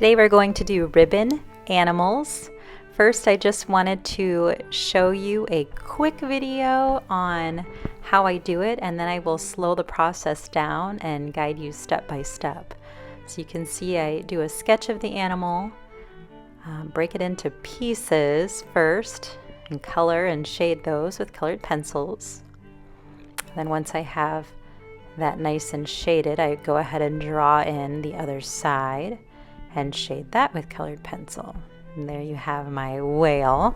Today we're going to do ribbon animals. First, I just wanted to show you a quick video on how I do it, and then I will slow the process down and guide you step by step. So you can see I do a sketch of the animal, break it into pieces first, and color and shade those with colored pencils. Then once I have that nice and shaded, I go ahead and draw in the other side and shade that with colored pencil. And there you have my whale.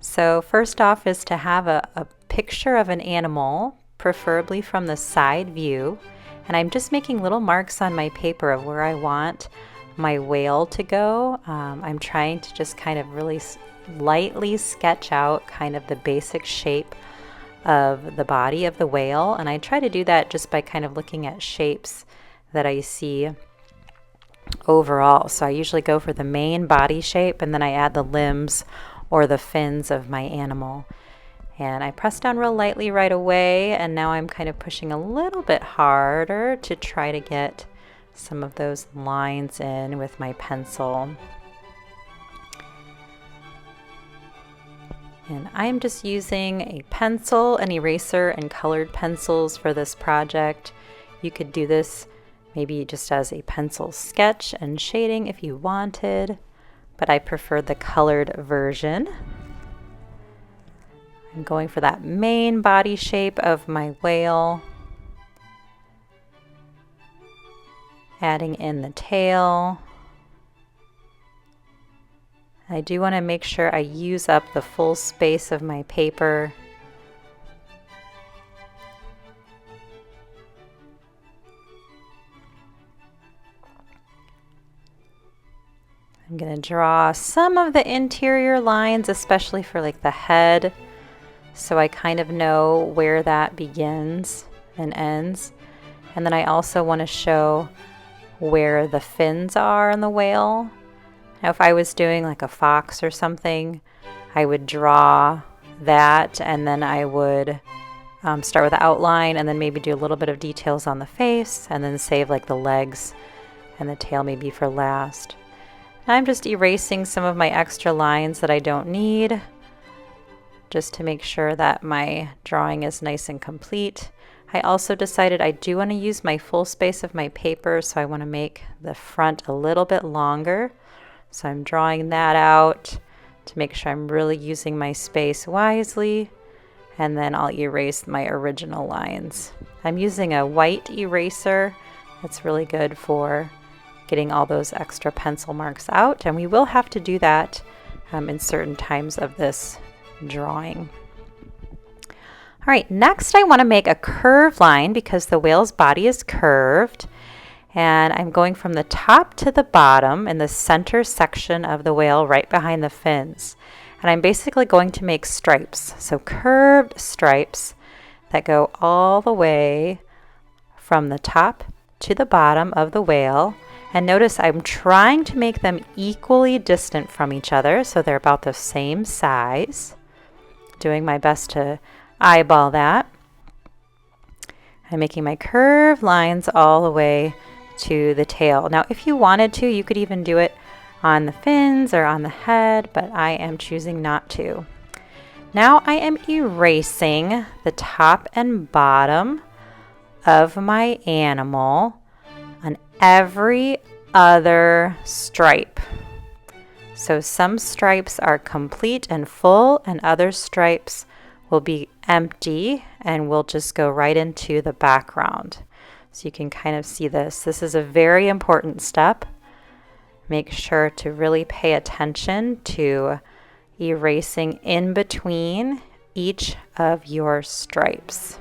So first off is to have a picture of an animal, preferably from the side view. And I'm just making little marks on my paper of where I want my whale to go. I'm trying to just kind of really lightly sketch out kind of the basic shape of the body of the whale. And I try to do that just by kind of looking at shapes that I see overall. So I usually go for the main body shape, and then I add the limbs or the fins of my animal. And I press down real lightly right away, and now I'm kind of pushing a little bit harder to try to get some of those lines in with my pencil. And I'm just using a pencil, an eraser, and colored pencils for this project. You could do this maybe just as a pencil sketch and shading if you wanted, but I prefer the colored version. I'm going for that main body shape of my whale, adding in the tail. I do want to make sure I use up the full space of my paper. I'm going to draw some of the interior lines, especially for like the head, so I kind of know where that begins and ends. And then I also want to show where the fins are in the whale. Now if I was doing like a fox or something, I would draw that, and then I would start with the outline and then maybe do a little bit of details on the face, and then save like the legs and the tail maybe for last. I'm just erasing some of my extra lines that I don't need, just to make sure that my drawing is nice and complete. I also decided I do want to use my full space of my paper, so I want to make the front a little bit longer. So I'm drawing that out to make sure I'm really using my space wisely, and then I'll erase my original lines. I'm using a white eraser. That's really good for getting all those extra pencil marks out, and we will have to do that in certain times of this drawing. All right, next I want to make a curved line because the whale's body is curved, and I'm going from the top to the bottom in the center section of the whale right behind the fins. And I'm basically going to make stripes, so curved stripes that go all the way from the top to the bottom of the whale. And notice I'm trying to make them equally distant from each other, so they're about the same size. Doing my best to eyeball that. I'm making my curved lines all the way to the tail. Now, if you wanted to, you could even do it on the fins or on the head, but I am choosing not to. Now I am erasing the top and bottom of my animal on every other stripe. So some stripes are complete and full, and other stripes will be empty and will just go right into the background. So you can kind of see this. This is a very important step. Make sure to really pay attention to erasing in between each of your stripes,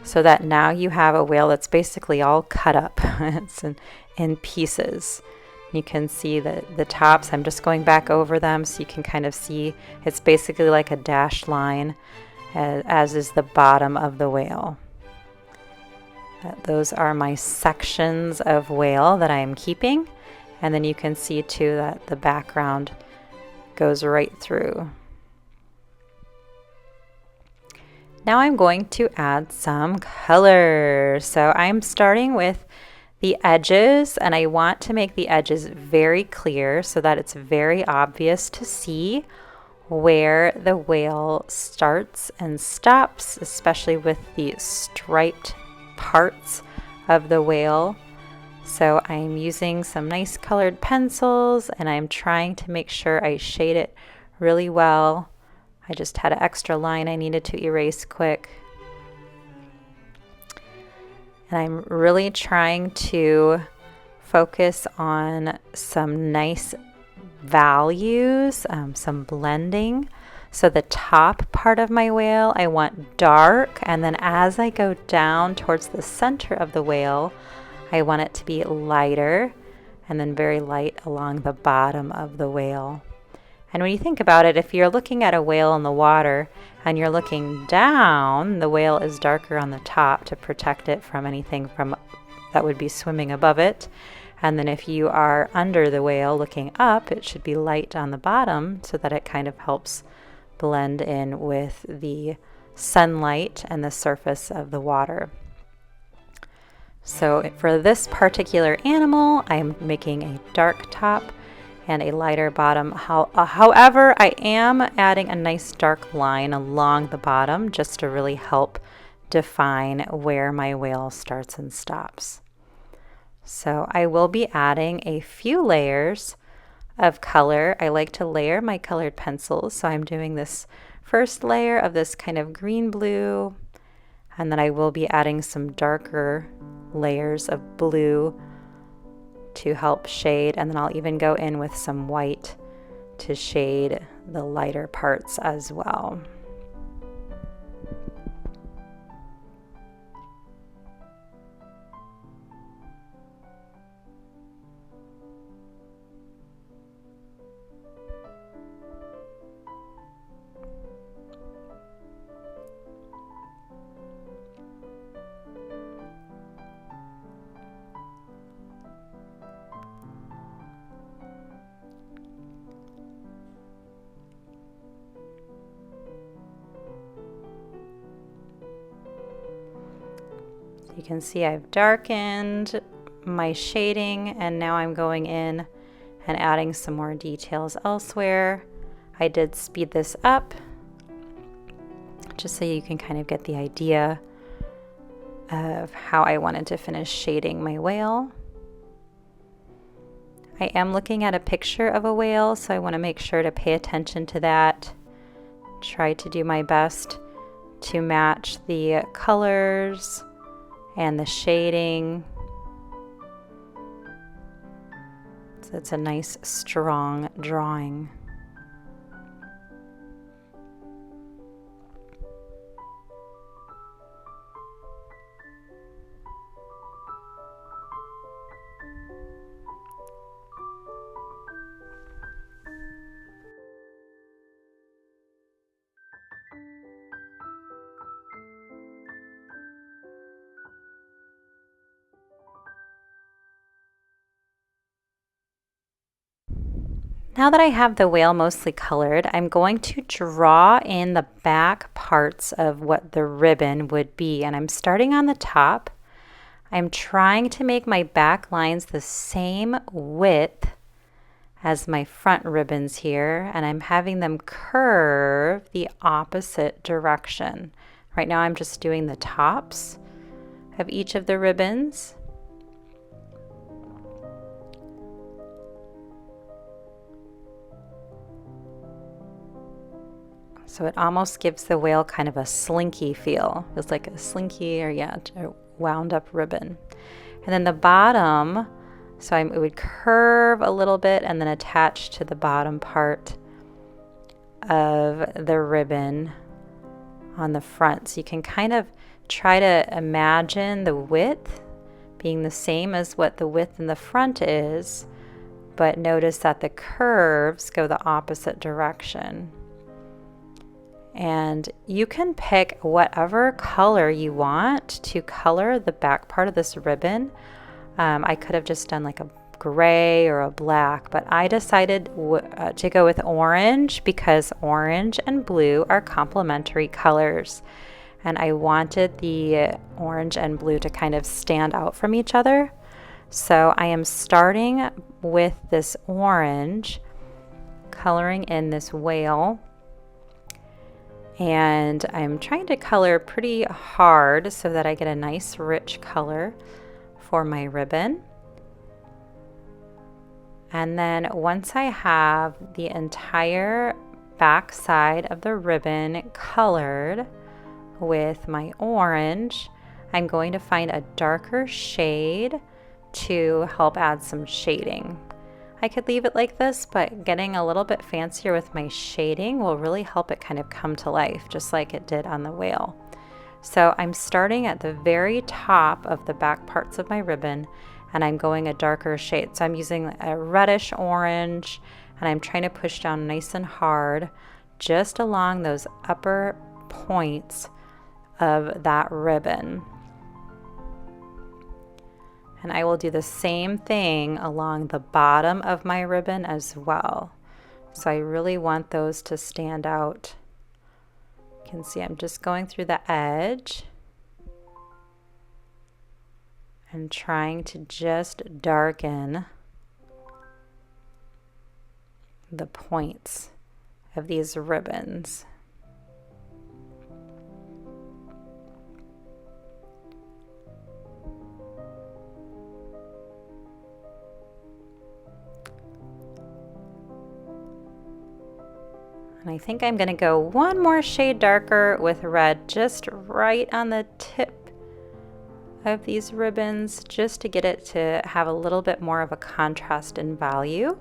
so that now you have a whale that's basically all cut up. It's in pieces. You can see the tops. I'm just going back over them so you can kind of see it's basically like a dashed line, as is the bottom of the whale. Those are my sections of whale that I am keeping. And then you can see too that the background goes right through. Now I'm going to add some color. So I'm starting with the edges, and I want to make the edges very clear so that it's very obvious to see where the whale starts and stops, especially with the striped parts of the whale. So I'm using some nice colored pencils, and I'm trying to make sure I shade it really well. I just had an extra line I needed to erase quick. And I'm really trying to focus on some nice values, some blending. So the top part of my whale I want dark, and then as I go down towards the center of the whale, I want it to be lighter, and then very light along the bottom of the whale. And when you think about it, if you're looking at a whale in the water and you're looking down, the whale is darker on the top to protect it from anything that would be swimming above it. And then if you are under the whale looking up, it should be light on the bottom so that it kind of helps blend in with the sunlight and the surface of the water. So for this particular animal, I'm making a dark top and a lighter bottom. However, I am adding a nice dark line along the bottom just to really help define where my whale starts and stops. So I will be adding a few layers of color. I like to layer my colored pencils, so I'm doing this first layer of this kind of green blue, and then I will be adding some darker layers of blue to help shade, and then I'll even go in with some white to shade the lighter parts as well. You can see I've darkened my shading, and now I'm going in and adding some more details elsewhere. I did speed this up just so you can kind of get the idea of how I wanted to finish shading my whale. I am looking at a picture of a whale, so I want to make sure to pay attention to that. Try to do my best to match the colors and the shading. So it's a nice strong drawing. Now that I have the whale mostly colored, I'm going to draw in the back parts of what the ribbon would be. And I'm starting on the top. I'm trying to make my back lines the same width as my front ribbons here, and I'm having them curve the opposite direction. Right now I'm just doing the tops of each of the ribbons. So it almost gives the whale kind of a slinky feel. It's like a slinky, or yeah, a wound up ribbon. And then the bottom, so it would curve a little bit and then attach to the bottom part of the ribbon on the front. So you can kind of try to imagine the width being the same as what the width in the front is, but notice that the curves go the opposite direction. And you can pick whatever color you want to color the back part of this ribbon. I could have just done like a gray or a black, but I decided to go with orange because orange and blue are complementary colors. And I wanted the orange and blue to kind of stand out from each other. So I am starting with this orange, coloring in this whale. And I'm trying to color pretty hard so that I get a nice rich color for my ribbon. And then once I have the entire back side of the ribbon colored with my orange, I'm going to find a darker shade to help add some shading. I could leave it like this, but getting a little bit fancier with my shading will really help it kind of come to life, just like it did on the whale. So I'm starting at the very top of the back parts of my ribbon, and I'm going a darker shade. So I'm using a reddish orange, and I'm trying to push down nice and hard just along those upper points of that ribbon. And I will do the same thing along the bottom of my ribbon as well. So I really want those to stand out. You can see I'm just going through the edge and trying to just darken the points of these ribbons. And I think I'm going to go one more shade darker with red just right on the tip of these ribbons, just to get it to have a little bit more of a contrast in value.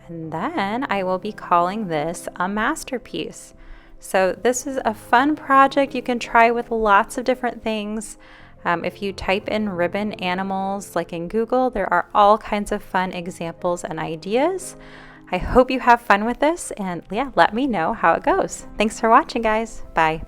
And then I will be calling this a masterpiece. So this is a fun project you can try with lots of different things. If you type in ribbon animals like in Google, there are all kinds of fun examples and ideas. I hope you have fun with this, and yeah, let me know how it goes. Thanks for watching, guys. Bye.